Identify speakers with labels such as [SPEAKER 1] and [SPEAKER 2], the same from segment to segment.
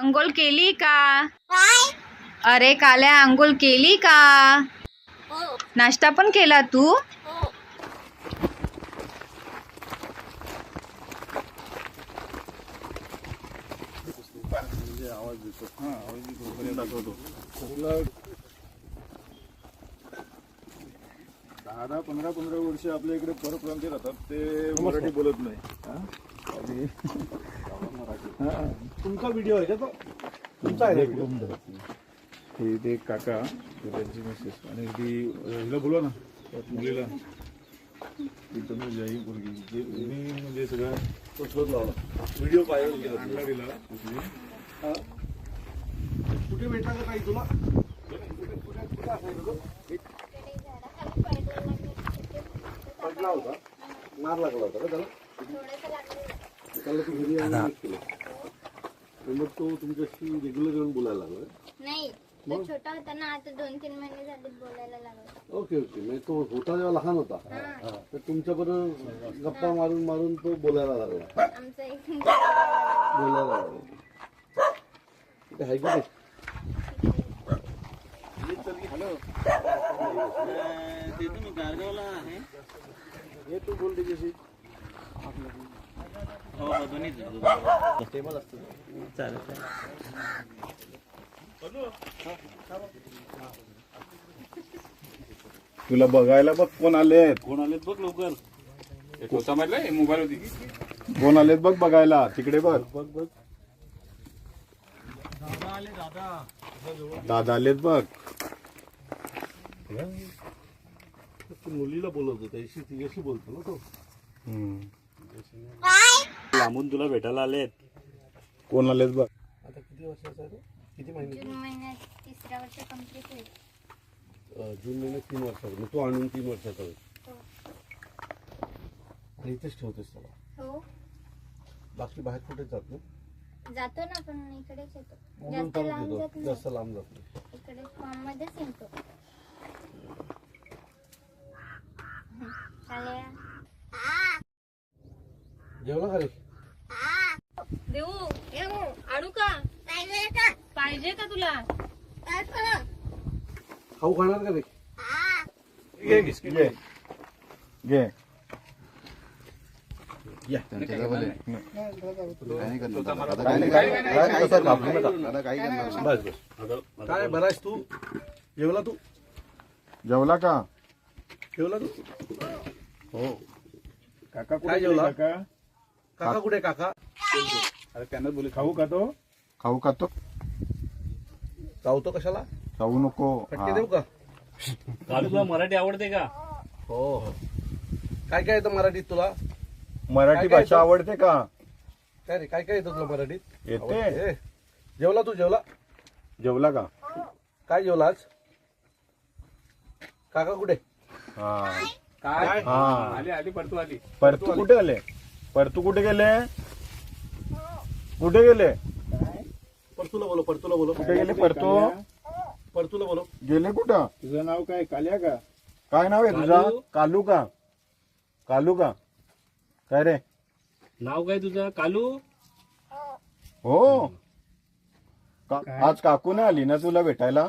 [SPEAKER 1] अंघोळ केली का? अरे काल्या, अंघोळ केली का? नाश्ता पण केला तू?
[SPEAKER 2] आवाज देतो. दाखवतो. 10-15 वर्ष आपल्या इकडे परप्रांतीय राहतात, ते मराठी बोलत नाही.
[SPEAKER 3] तुमचा व्हिडिओ आहे का तो? तुमचा आहे
[SPEAKER 2] हे ते काका, त्यांची मिसेस, आणि ती हिला बोलवा ना, त्या मुलीला. तिथं जाई मुलगी म्हणजे सगळं तो शोध लावला,
[SPEAKER 3] व्हिडिओ पाहिजे
[SPEAKER 2] आणला दिला.
[SPEAKER 3] कुठे भेटला का काही तुला? कुठे असायचं तो? पडला होता, मार लागला होता का त्याला? त्याला तू घरी आणून केलं. मग तो तुमच्याशी रेग्युलर येऊन बोलायला लागला?
[SPEAKER 4] नाही, तो छोटा होता ना, आता 2-3 महिने झाले बोलायला लागला.
[SPEAKER 3] Okay okay. म्हणजे तो होता जेव्हा लहान होता, तर तुमच्या बरोबर गप्पा मारून मारून तो बोलायला लागला.
[SPEAKER 4] आमचं एक
[SPEAKER 3] बोलायला लागला. ते आहे की नाही? हे तू बोल त्याच्याशी.
[SPEAKER 2] तुला बघायला बघ कोण आलेत.
[SPEAKER 3] कोण आलेत बघ लवकर.
[SPEAKER 2] मोबाईल होती. कोण आलेत बघ बघायला, तिकडे बघ.
[SPEAKER 3] बघ बघ.
[SPEAKER 2] दादा आलेत बघ.
[SPEAKER 3] मुलीला बोलवतो, त्याशी तिच्याशी बोलतो ना तो.
[SPEAKER 5] लांबून तुला भेटायला आलेत.
[SPEAKER 2] कोण आलेत बघ.
[SPEAKER 3] आता किती वर्षाचा आहे तो? किती महिने?
[SPEAKER 4] जून महिन्यात 3रा वर्ष कंप्लीट होईल.
[SPEAKER 3] जून महिन्यात 3 वर्षाचा. मग तो आणून 3 वर्षाचा होईल. आणि इथेच ठेवतेस त्याला?
[SPEAKER 4] हो,
[SPEAKER 3] बाकी बाहेर कुठे जात नाही?
[SPEAKER 4] जातो ना, पण इकडेच येतो.
[SPEAKER 3] म्हणून
[SPEAKER 4] जास्त
[SPEAKER 3] परत
[SPEAKER 4] लांब जात
[SPEAKER 3] येतो. जास्त लांब जात नाही.
[SPEAKER 4] नाही, इकडे फॉर्म मध्येच येतो. आल्या.
[SPEAKER 3] जेवला का रे?
[SPEAKER 1] देऊ आणू का? पाहिजे का तुला?
[SPEAKER 3] खाऊ खाणार का रे?
[SPEAKER 2] घे घे घे.
[SPEAKER 3] बस बस. काय बरा आहेस तू? जेवला तू?
[SPEAKER 2] जेवला का?
[SPEAKER 3] जेवला तू?
[SPEAKER 2] हो. काका
[SPEAKER 3] काय जेवला?
[SPEAKER 2] काका?
[SPEAKER 3] काका कुठे काका?
[SPEAKER 2] अरे त्यांना बोल, खाऊ का तो? खाऊ का तो?
[SPEAKER 3] चावतो कशाला?
[SPEAKER 2] खाऊ नको.
[SPEAKER 3] फटके देऊ का?
[SPEAKER 5] कालू तुला मराठी आवडते का?
[SPEAKER 3] हो हो. काय काय येतं मराठीत तुला?
[SPEAKER 2] मराठी
[SPEAKER 3] काय
[SPEAKER 2] भाषा
[SPEAKER 3] तो?
[SPEAKER 2] आवडते का?
[SPEAKER 3] काय रे, काय काय येतं तुला मराठीत?
[SPEAKER 2] येते.
[SPEAKER 3] आवडते. जेवला तू? जेवला?
[SPEAKER 2] जेवला का?
[SPEAKER 3] काय जेवला आज? काका कुठे?
[SPEAKER 2] हा.
[SPEAKER 3] काय?
[SPEAKER 2] हा.
[SPEAKER 5] आली परतू आली.
[SPEAKER 2] परतू कुठे आले? परतू कुठे गेले? कुठे गेले?
[SPEAKER 3] परतूला बोलो, परतूला बोलो.
[SPEAKER 2] कुठे गेले परतू?
[SPEAKER 3] परतूला बोलो.
[SPEAKER 2] गेले कुठं?
[SPEAKER 6] तुझं नाव काय? काल्या का?
[SPEAKER 2] काय नाव आहे तुझं? कालू का? कालू का? काय रे?
[SPEAKER 5] नाव काय तुझं? कालू?
[SPEAKER 2] हो. आज काकू नाही आली ना तुला भेटायला?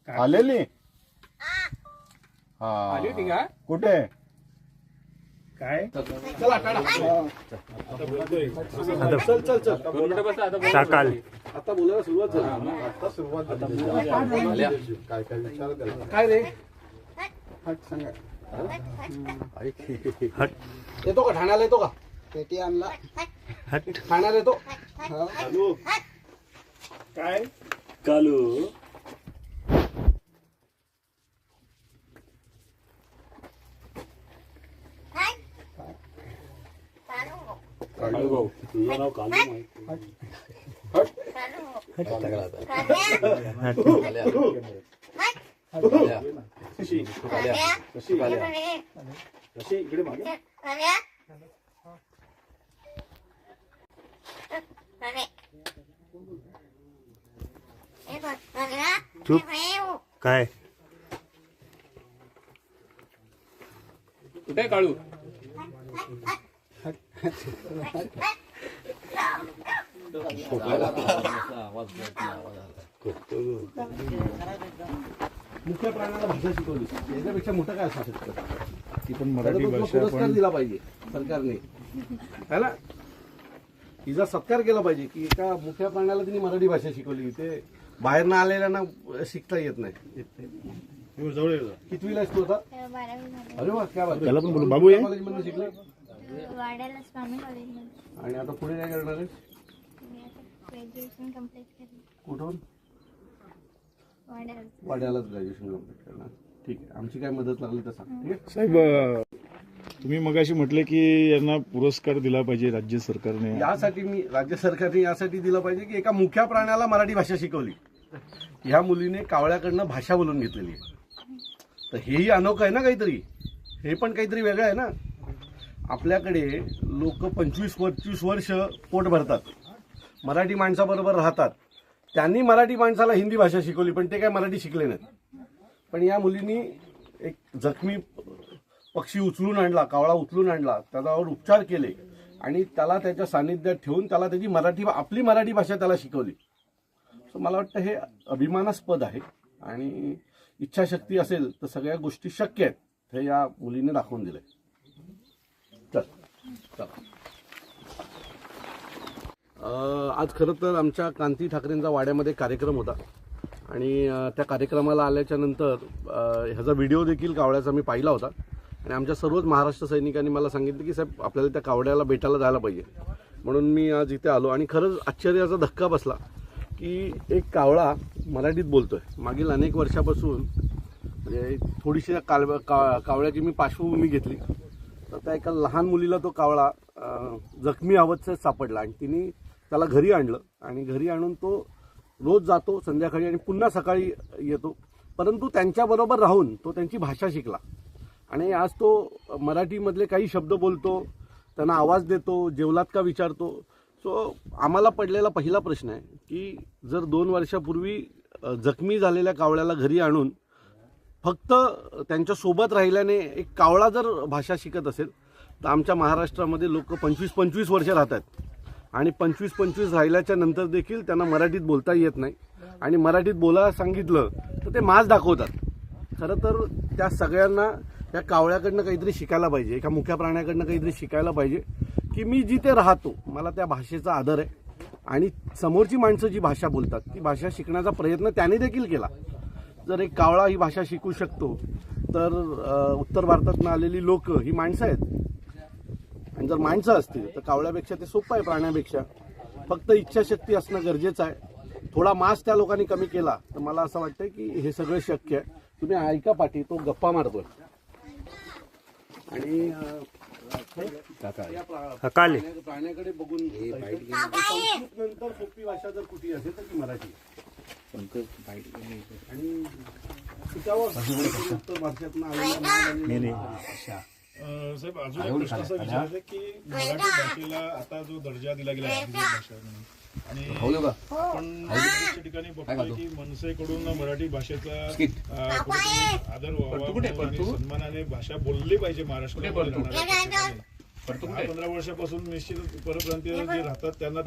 [SPEAKER 2] आलेली? हा. कुठे?
[SPEAKER 6] काय?
[SPEAKER 3] चला टाळा. चल चल चल.
[SPEAKER 5] सकाळ
[SPEAKER 3] आता बोलायला सुरुवात झाली. आता सुरुवात झाली. काय काय विचार त्याला. काय रे? येतो का? ठाण्याला येतो का?
[SPEAKER 6] पेटी आणला.
[SPEAKER 3] ठाण्याला येतो?
[SPEAKER 6] कालू. काय?
[SPEAKER 5] कालू कालू भाऊ, तुझं नाव कालू माहिती.
[SPEAKER 6] कशी इकडे मागे?
[SPEAKER 5] काय
[SPEAKER 7] कुठे काळू?
[SPEAKER 3] मुख्य प्राण्याला भाषा शिकवली याच्यापेक्षा मोठं काय असू शकतं.
[SPEAKER 2] ती पण
[SPEAKER 3] त्याला
[SPEAKER 2] मराठी
[SPEAKER 3] तो तुला
[SPEAKER 2] भाषा
[SPEAKER 3] पुरस्कार
[SPEAKER 2] पण
[SPEAKER 3] दिला पाहिजे सरकारने, है ना. तिचा सत्कार केला पाहिजे की एका मुख्य प्राण्याला तिने मराठी भाषा शिकवली. ते बाहेर ना आलेल्यांना शिकता येत नाही.
[SPEAKER 2] जवळ ये.
[SPEAKER 3] कितवीला आहेस तू आता?
[SPEAKER 4] 12वी झाली.
[SPEAKER 3] अरे वा, क्या बात.
[SPEAKER 2] त्याला पण बोलू बाबू ये.
[SPEAKER 3] कॉलेजमध्ये शिकले
[SPEAKER 4] वाड्याला स्वामी कॉलेजमध्ये
[SPEAKER 3] आणि आता पुढे काय करणार आहेस?
[SPEAKER 4] मी आता ग्रॅज्युएशन कम्प्लीट केलं.
[SPEAKER 3] कुठून?
[SPEAKER 4] वाड्याला.
[SPEAKER 3] वाड्यालाच ग्रॅज्युएशन कम्प्लीट करणार. ठीक आहे, आमची काय मदत लागली तर सांग. ठीक आहे.
[SPEAKER 2] साहेब तुम्ही मगाशी म्हटले की यांना पुरस्कार दिला पाहिजे राज्य सरकारने.
[SPEAKER 3] यासाठी मी राज्य सरकारने यासाठी दिलं पाहिजे की एका मुख्या प्राण्याला मराठी भाषा शिकवली. ह्या मुलीने कावळ्याकडनं भाषा बोलून घेतलेली आहे. तर हेही अनोखं आहे ना काहीतरी. हे पण काहीतरी वेगळं आहे ना. आपल्याकडे लोक 25-25 वर्ष पोट भरतात, मराठी माणसाबरोबर राहतात. त्यांनी मराठी माणसाला हिंदी भाषा शिकवली पण ते काय मराठी शिकले नाहीत. पण या मुलींनी एक जखमी पक्षी उचलून आणला, कावळा उचलून आणला, त्याच्यावर उपचार केले आणि त्याला त्याच्या सानिध्यात ठेवून त्याला त्याची आपली मराठी भाषा त्याला शिकवली. सो मला वाटतं हे अभिमानास्पद आहे आणि इच्छाशक्ती असेल तर सगळ्या गोष्टी शक्य आहेत. हे या मुलीने दाखवून दिलंय. चल. आज खरं तर आमच्या क्रांती ठाकरेंचा वाड्यामध्ये कार्यक्रम होता आणि त्या कार्यक्रमाला आल्याच्या नंतर ह्याचा व्हिडिओ देखील कावळ्याचा मी पाहिला होता आणि आमच्या सर्वच महाराष्ट्र सैनिकांनी मला सांगितलं की साहेब आपल्याला त्या कावड्याला भेटायला जायला पाहिजे. म्हणून मी आज इथे आलो आणि खरंच आश्चर्याचा धक्का बसला की एक कावळा मराठीत बोलतोय. मागील अनेक वर्षापासून म्हणजे थोडीशी कावळ्याची मी पार्श्वभूमी घेतली तर त्या एका लहान मुलीला तो कावळा जखमी अवस्थेत सापडला आणि तिने त्याला घरी आणलं आणि घरी आणून तो रोज जातो संध्याकाळी आणि पुन्हा सकाळी येतो. परंतु त्यांच्याबरोबर राहून तो त्यांची भाषा शिकला आणि आज तो मराठीमधले काही शब्द बोलतो, त्यांना आवाज देतो, जेवलात का विचारतो. सो आम्हाला पडलेला पहिला प्रश्न आहे की जर 2 वर्षापूर्वी जखमी झालेल्या कावळ्याला घरी आणून फक्त त्यांच्यासोबत राहिल्याने एक कावळा जर भाषा शिकत असेल तर आमच्या महाराष्ट्रामध्ये लोक 25-25 वर्ष राहतात आणि 25-25 राहिल्याच्या नंतर देखील त्यांना मराठीत बोलता येत नाही आणि मराठीत बोलायला सांगितलं तर ते माज दाखवतात. खरं तर त्या सगळ्यांना त्या कावळ्याकडनं काहीतरी शिकायला पाहिजे, एका मुख्या प्राण्याकडनं काहीतरी शिकायला पाहिजे की मी जिथे राहतो मला त्या भाषेचा आदर आहे आणि समोरची माणसं जी भाषा बोलतात ती भाषा शिकण्याचा प्रयत्न त्याने देखील केला. जर एक कावळा ही भाषा शिकू शकतो तर उत्तर भारतातून आलेली लोक ही माणसं आहेत आणि जर माणसं असतील तर कावळ्यापेक्षा ते सोपं आहे प्राण्यापेक्षा. फक्त इच्छाशक्ती असणं गरजेचं आहे. थोडा मास त्या लोकांनी कमी केला तर मला असं वाटतं की हे सगळं शक्य आहे. तुम्ही ऐका पाठी, तो गप्पा मारतोय आणि प्राण्याकडे बघून नंतर सोपी भाषा जर कुठे असेल तर ती मराठी आणि शिकावं उत्तर भारतातून
[SPEAKER 2] साहेब अजून एक प्रश्न असा विचारायचा की मराठी भाषेला आता जो दर्जा दिला गेला आहे अधिकृत भाषा म्हणून आणि आपण बऱ्याचशा ठिकाणी बघतोय की मनसेकडून मराठी भाषेचा कुठेतरी आदर व्हावा आणि सन्मानाने भाषा बोलली पाहिजे महाराष्ट्रामध्ये राहणाऱ्या 15 वर्षापासून निश्चित परप्रांतीय जे राहतात त्यांना